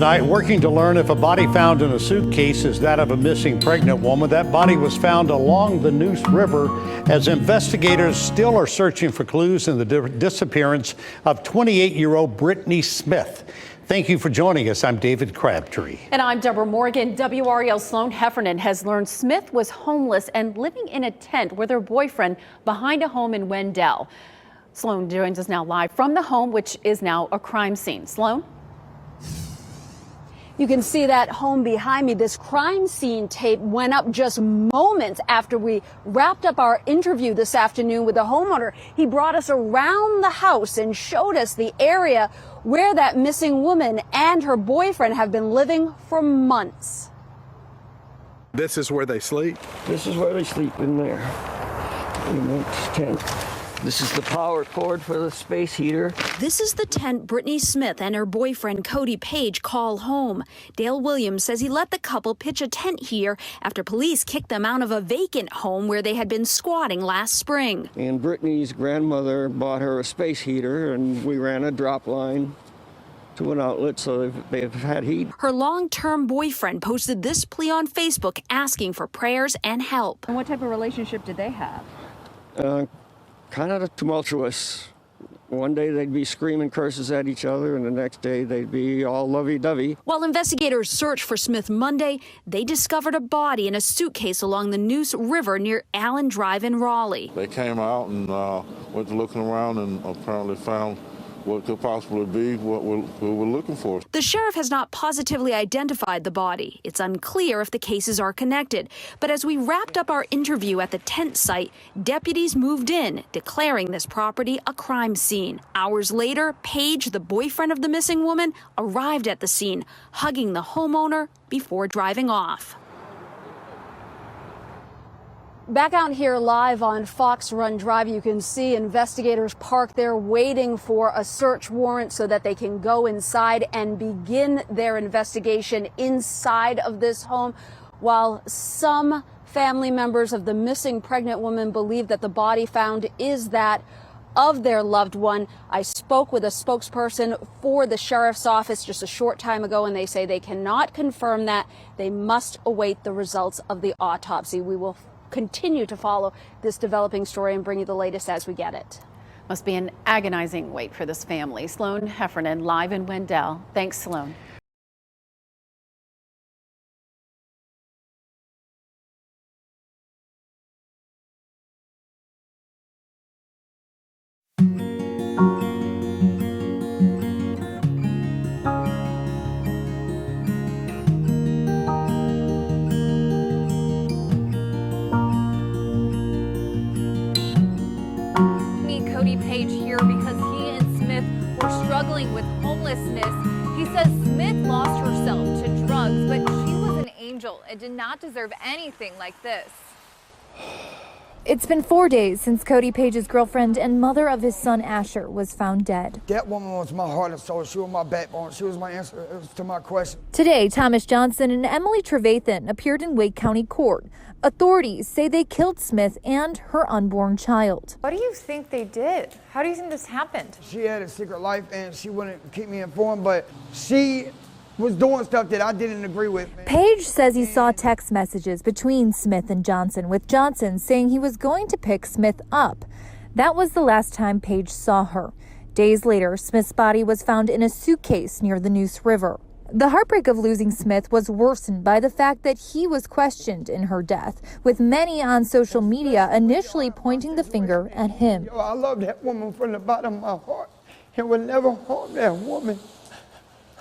tonight, working to learn if a body found in a suitcase is that of a missing pregnant woman. That body was found along the Neuse River as investigators still are searching for clues in the disappearance of 28-year-old Brittany Smith. Thank you for joining us. I'm David Crabtree. And I'm Deborah Morgan. WREL's Sloan Heffernan has learned Smith was homeless and living in a tent with her boyfriend behind a home in Wendell. Sloan joins us now live from the home, which is now a crime scene. Sloan? You can see that home behind me. This crime scene tape went up just moments after we wrapped up our interview this afternoon with the homeowner. He brought us around the house and showed us the area where that missing woman and her boyfriend have been living for months. This is where they sleep? This is where they sleep, in there, in this tent. This is the power cord for the space heater. This is the tent Brittany Smith and her boyfriend Cody Page call home. Dale Williams says he let the couple pitch a tent here after police kicked them out of a vacant home where they had been squatting last spring. And Brittany's grandmother bought her a space heater, and we ran a drop line to an outlet, so they've had heat. Her long-term boyfriend posted this plea on Facebook asking for prayers and help. And what type of relationship did they have? Kind of tumultuous. One day they'd be screaming curses at each other, and the next day they'd be all lovey-dovey. While investigators searched for Smith Monday, they discovered a body in a suitcase along the Neuse River near Allen Drive in Raleigh. They came out and went looking around and apparently found what could possibly be what we were looking for. The sheriff has not positively identified the body. It's unclear if the cases are connected. But as we wrapped up our interview at the tent site, deputies moved in, declaring this property a crime scene. Hours later, Page, the boyfriend of the missing woman, arrived at the scene, hugging the homeowner before driving off. Back out here live on Fox Run Drive, you can see investigators parked there waiting for a search warrant so that they can go inside and begin their investigation inside of this home. While some family members of the missing pregnant woman believe that the body found is that of their loved one, I spoke with a spokesperson for the sheriff's office just a short time ago, and they say they cannot confirm that. They must await the results of the autopsy. We will continue to follow this developing story and bring you the latest as we get it. Must be an agonizing wait for this family. Sloan Heffernan live in Wendell. Thanks, Sloan. Cody Page here because he and Smith were struggling with homelessness. He says Smith lost herself to drugs, but she was an angel and did not deserve anything like this. It's been 4 days since Cody Page's girlfriend and mother of his son Asher was found dead. That woman was my heart and soul. She was my backbone. She was my answer to my question. Today, Thomas Johnson and Emmalei Trevathan appeared in Wake County Court. Authorities say they killed Smith and her unborn child. What do you think they did? How do you think this happened? She had a secret life and she wouldn't keep me informed, but she was doing stuff that I didn't agree with. Page says he saw text messages between Smith and Johnson, with Johnson saying he was going to pick Smith up. That was the last time Page saw her. Days later, Smith's body was found in a suitcase near the Neuse River. The heartbreak of losing Smith was worsened by the fact that he was questioned in her death, with many on social media initially pointing the finger at him. I love that woman from the bottom of my heart and would never harm that woman.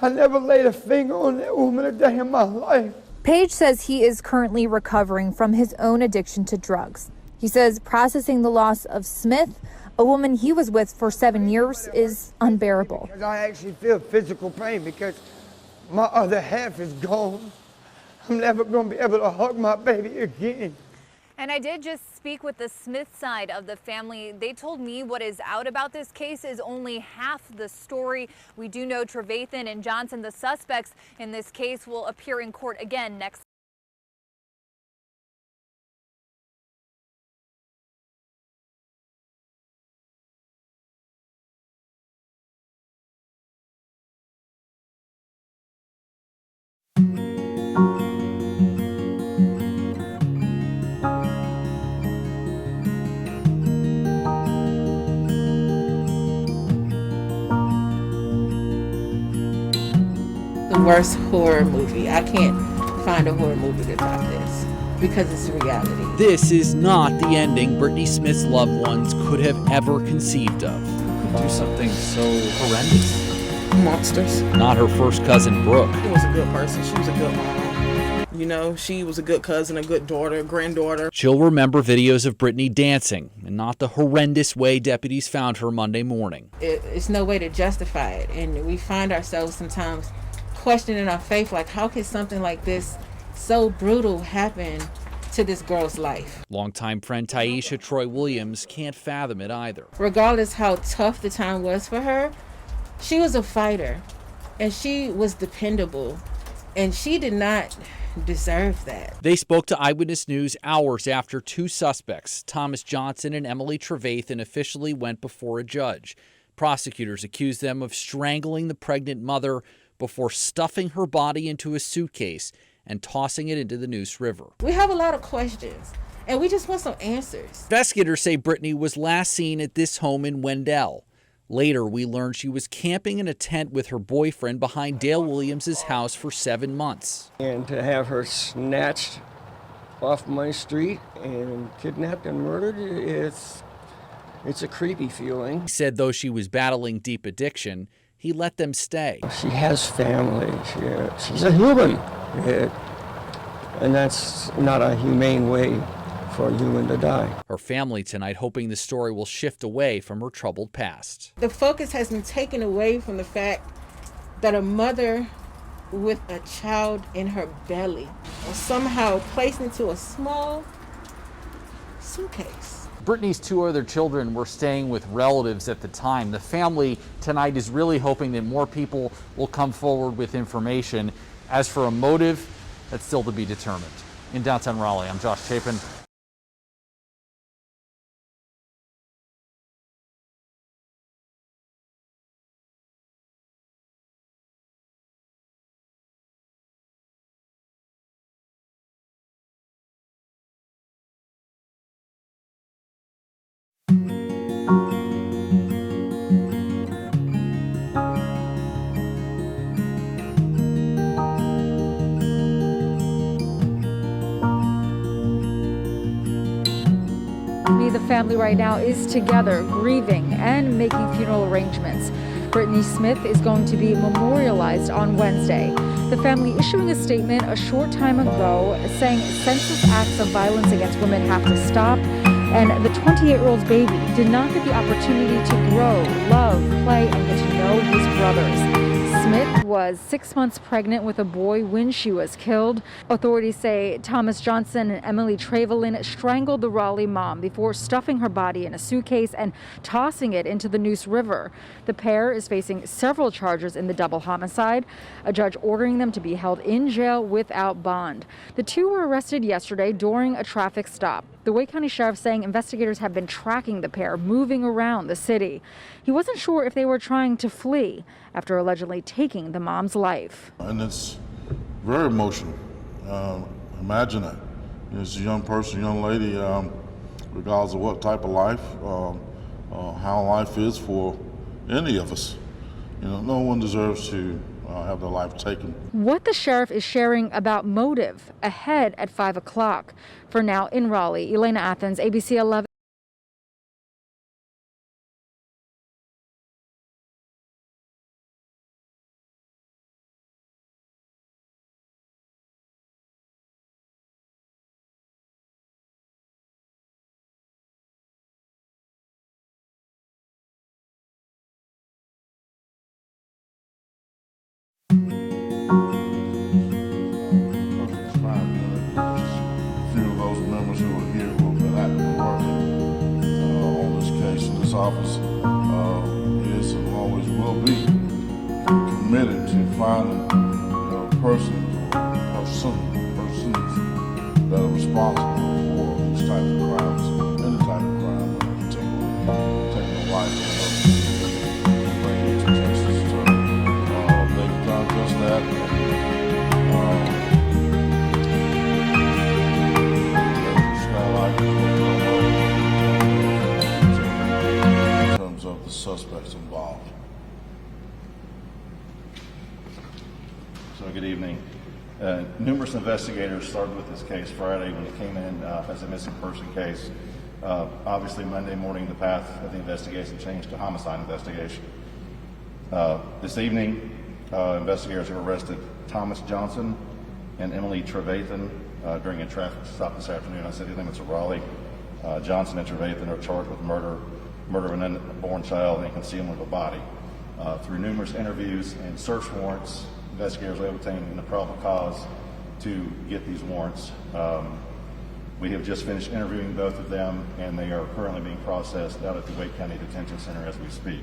I never laid a finger on that woman a day in my life. Page says he is currently recovering from his own addiction to drugs. He says processing the loss of Smith, a woman he was with for 7 years, is unbearable. I actually feel physical pain because my other half is gone. I'm never going to be able to hug my baby again. And I did just speak with the Smith side of the family. They told me what is out about this case is only half the story. We do know Trevathan and Johnson, the suspects in this case, will appear in court again next worst horror movie. I can't find a horror movie that's like this because it's reality. This is not the ending Brittany Smith's loved ones could have ever conceived of. Do something so horrendous. Monsters. Not her first cousin, Brooke. She was a good person. She was a good mom. You know, she was a good cousin, a good daughter, granddaughter. She'll remember videos of Brittany dancing, and not the horrendous way deputies found her Monday morning. It's no way to justify it, and we find ourselves sometimes questioning our faith, like how can something like this so brutal happen to this girl's life? Longtime friend Taisha Troy Williams can't fathom it either. Regardless how tough the time was for her, she was a fighter, and she was dependable, and she did not deserve that. They spoke to Eyewitness News hours after two suspects, Thomas Johnson and Emmalei Trevathan, officially went before a judge. Prosecutors accused them of strangling the pregnant mother before stuffing her body into a suitcase and tossing it into the Neuse River. We have a lot of questions, and we just want some answers. Investigators say Brittany was last seen at this home in Wendell. Later, we learned she was camping in a tent with her boyfriend behind Dale Williams' house for 7 months. And to have her snatched off my street and kidnapped and murdered, it's a creepy feeling. He said though she was battling deep addiction, he let them stay. She has family. She's a human. And that's not a humane way for a human to die. Her family tonight hoping the story will shift away from her troubled past. The focus has been taken away from the fact that a mother with a child in her belly was somehow placed into a small suitcase. Brittany's two other children were staying with relatives at the time. The family tonight is really hoping that more people will come forward with information. As for a motive, that's still to be determined. In downtown Raleigh, I'm Josh Chapin. The family right now is together, grieving and making funeral arrangements. Brittany Smith is going to be memorialized on Wednesday. The family issuing a statement a short time ago saying senseless acts of violence against women have to stop, and the 28-year-old's baby did not get the opportunity to grow, love, play, and get to know his brothers. Smith was 6 months pregnant with a boy when she was killed. Authorities say Thomas Johnson and Emmalei Trevathan strangled the Raleigh mom before stuffing her body in a suitcase and tossing it into the Neuse River. The pair is facing several charges in the double homicide, a judge ordering them to be held in jail without bond. The two were arrested yesterday during a traffic stop. The Wake County Sheriff saying investigators have been tracking the pair moving around the city. He wasn't sure if they were trying to flee after allegedly taking the mom's life. And it's very emotional. Imagine that. It's a young person, young lady, regardless of what type of life, how life is for any of us. You know, no one deserves to have their life taken. What the sheriff is sharing about motive ahead at 5 o'clock. For now, in Raleigh, Elena Athens, ABC 11. Office is and always will be committed to finding persons that are responsible for these types of crimes, any type of crime, but particularly taking the life of others and bringing it to justice. So they've done just that. Of the suspects involved. So good evening. Numerous investigators started with this case Friday when it came in as a missing person case. Obviously Monday morning the path of the investigation changed to homicide investigation. This evening investigators have arrested Thomas Johnson and Emmalei Trevathan during a traffic stop this afternoon on city limits of Raleigh. Johnson and Trevathan are charged with murder of an unborn child and concealment of a body. Through numerous interviews and search warrants, investigators have obtained the probable cause to get these warrants. We have just finished interviewing both of them, and they are currently being processed out at the Wake County Detention Center as we speak.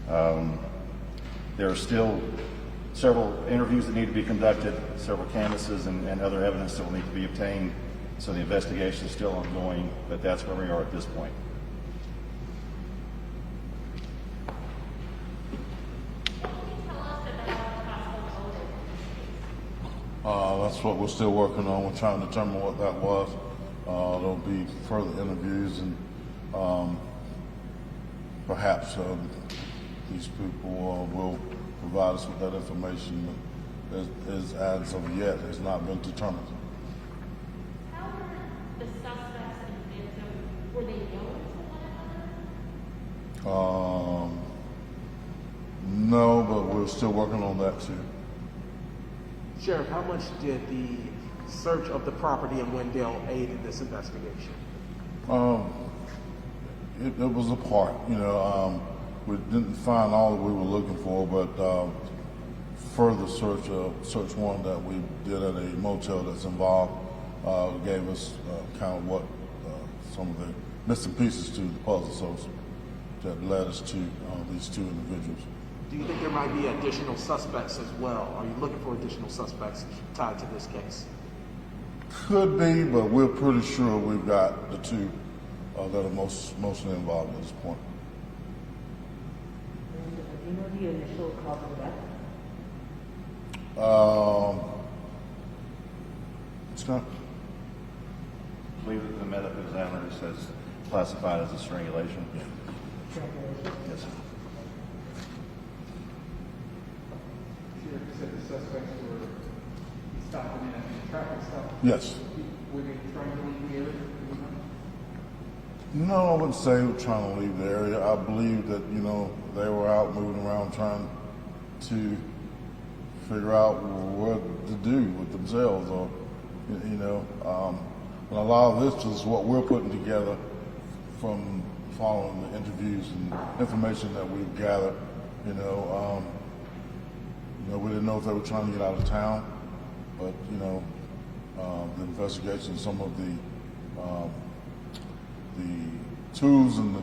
There are still several interviews that need to be conducted, several canvases and other evidence that will need to be obtained, so the investigation is still ongoing, but that's where we are at this point. That's what we're still working on. We're trying to determine what that was. There'll be further interviews and perhaps these people will provide us with that information. As of yet has not been determined. How were the suspects and victim, were they known to one another? No, but we're still working on that too. Sheriff, how much did the search of the property in Wendell aid in this investigation? It was a part, we didn't find all that we were looking for, but further search warrant that we did at a motel that's involved gave us kind of what some of the missing pieces to the puzzle, so that led us to these two individuals. Do you think there might be additional suspects as well? Are you looking for additional suspects tied to this case? Could be, but we're pretty sure we've got the two that are mostly involved at this point. Do you know the initial cause of death? It's not. I believe that the medical examiner says classified as a strangulation. Yeah. Strangulation? Yes, sir. You said the suspects were stopping in a traffic stop? Yes. Were they trying to leave the area? No, I wouldn't say they were trying to leave the area. I believe that, they were out moving around trying to figure out what to do with themselves, or, and a lot of this is what we're putting together from following the interviews and information that we've gathered. We didn't know if they were trying to get out of town, but the investigation, some of the tools and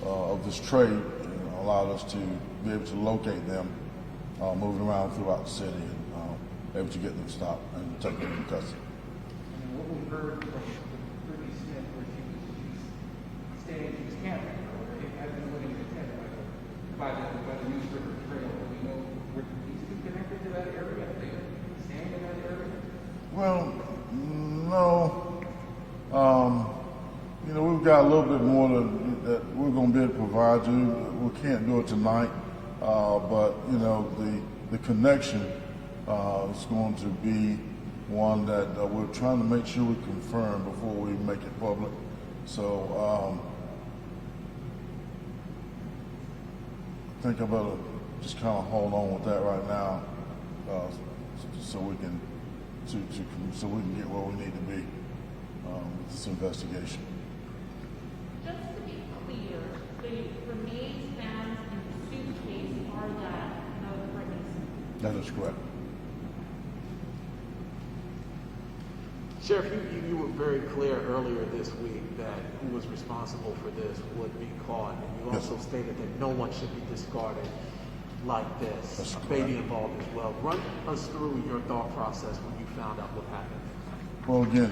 of this trade allowed us to be able to locate them moving around throughout the city and able to get them stopped and take them into custody. And what we heard from Brittany Smith, where she was staying, she was camping, has been living in a tent by the Neuse River Trail. Do we know were these two connected to that area? Are they staying in that area? Well, no. We've got a little bit more that we're going to be able to provide you. We can't do it tonight, but the connection is going to be one that we're trying to make sure we confirm before we make it public. So I think I better just kind of hold on with that right now, so we can get where we need to be with this investigation. Just to be clear, the remains found in the suitcase are that of Brittany Smith? That is correct. Sheriff, you were very clear earlier this week that who was responsible for this would be caught, and you also stated that no one should be discarded like this. That's a correct. baby involved as well. Run us through your thought process when you found out what happened. Well, again,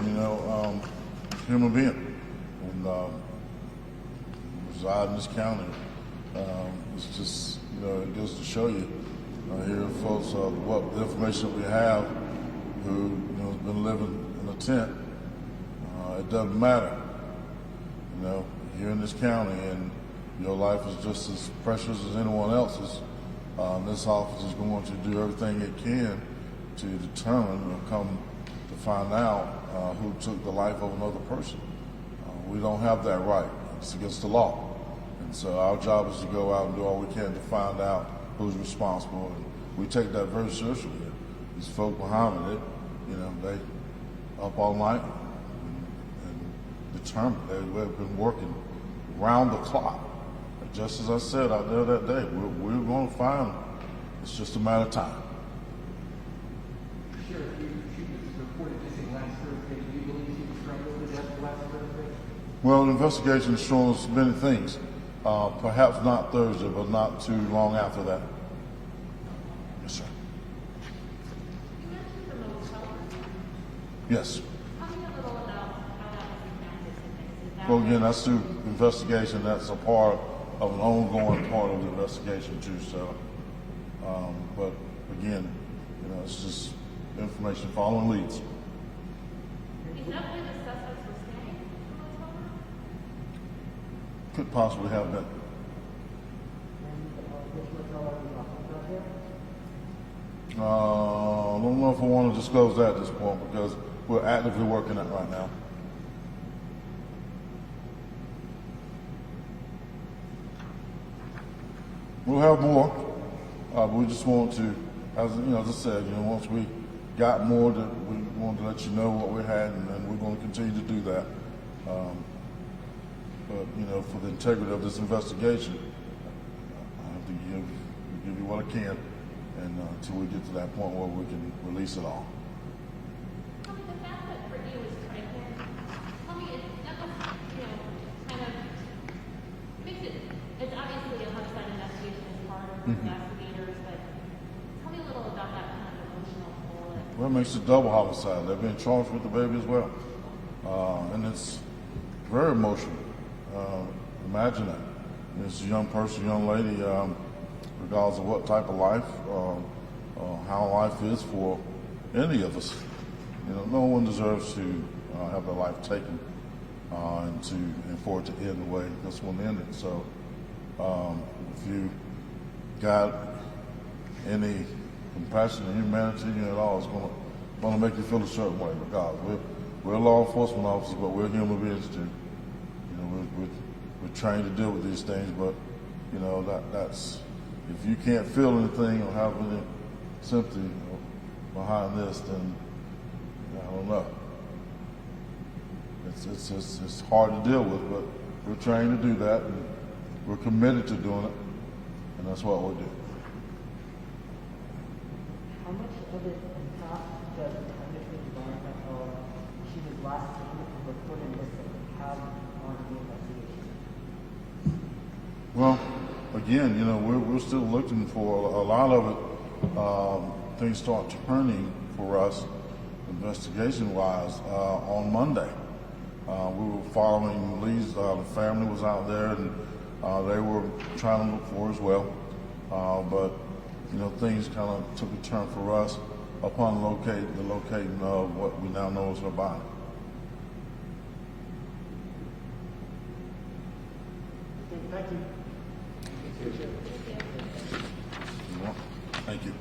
human being, and reside in this county. It's just, it goes to show you here, folks, what the information we have, who has been living in a tent. It doesn't matter. You're in this county, and your life is just as precious as anyone else's. This office is going to do everything it can to determine or come to find out who took the life of another person. We don't have that right. It's against the law. And so our job is to go out and do all we can to find out who's responsible. And we take that very seriously. These folk behind it, you know, they up all night and determined. They've been working round the clock. Just as I said out there that day, we're going to find them. It's just a matter of time. Sure, she was reported missing last Thursday. Do you believe she was strangled to death last Thursday? Well, the investigation has shown us many things. Perhaps not Thursday, but not too long after that. Yes, sir. You mentioned the motel. Yes. Tell me a little about how that was encountered and things. Is that Well, again, that's through investigation. That's a part of an ongoing part of the investigation too. So, but again, you know, it's just information following leads. Is that where the suspects were staying in the motel room? Could possibly have been. I don't know if I want to disclose that at this point because we're actively working it right now. We'll have more, but we just want to, as you know, as I said, you know, once we got more, that we wanted to let you know what we had, and we're going to continue to do that. But you know, for the integrity of this investigation, I have to give you what I can, and until we get to that point where we can release it all. Tell me, the fact that Brittany was pregnant, tell me, that was, you know, kind of makes it, it's obviously a homicide investigation is hard for investigators, but tell me a little about that kind of emotional toll. Well, it makes it double homicide. They're being charged with the baby as well, and it's very emotional. Imagine that. It's a young person, young lady, regardless of what type of life, how life is for any of us. You know, no one deserves to have their life taken and for it to end the way this one ended. So, if you got any compassion and humanity at all, it's going to make you feel a certain way. Regardless, we're law enforcement officers, but we're human beings too. You know, we're trained to deal with these things, but you know that's if you can't feel anything or have any sympathy behind this, then I don't know. It's hard to deal with, but we're trained to do that, and we're committed to doing it, and that's what we do. How much of it impacts the conviction environment of she was last seen and reported missing have on the investigation? Well, again, you know, we're still looking for a lot of it. Things start turning for us, investigation-wise, on Monday. We were following leads. The family was out there, and they were trying to look for her as well. But you know, things kind of took a turn for us upon locating of what we now know is her body. Thank you. Thank you.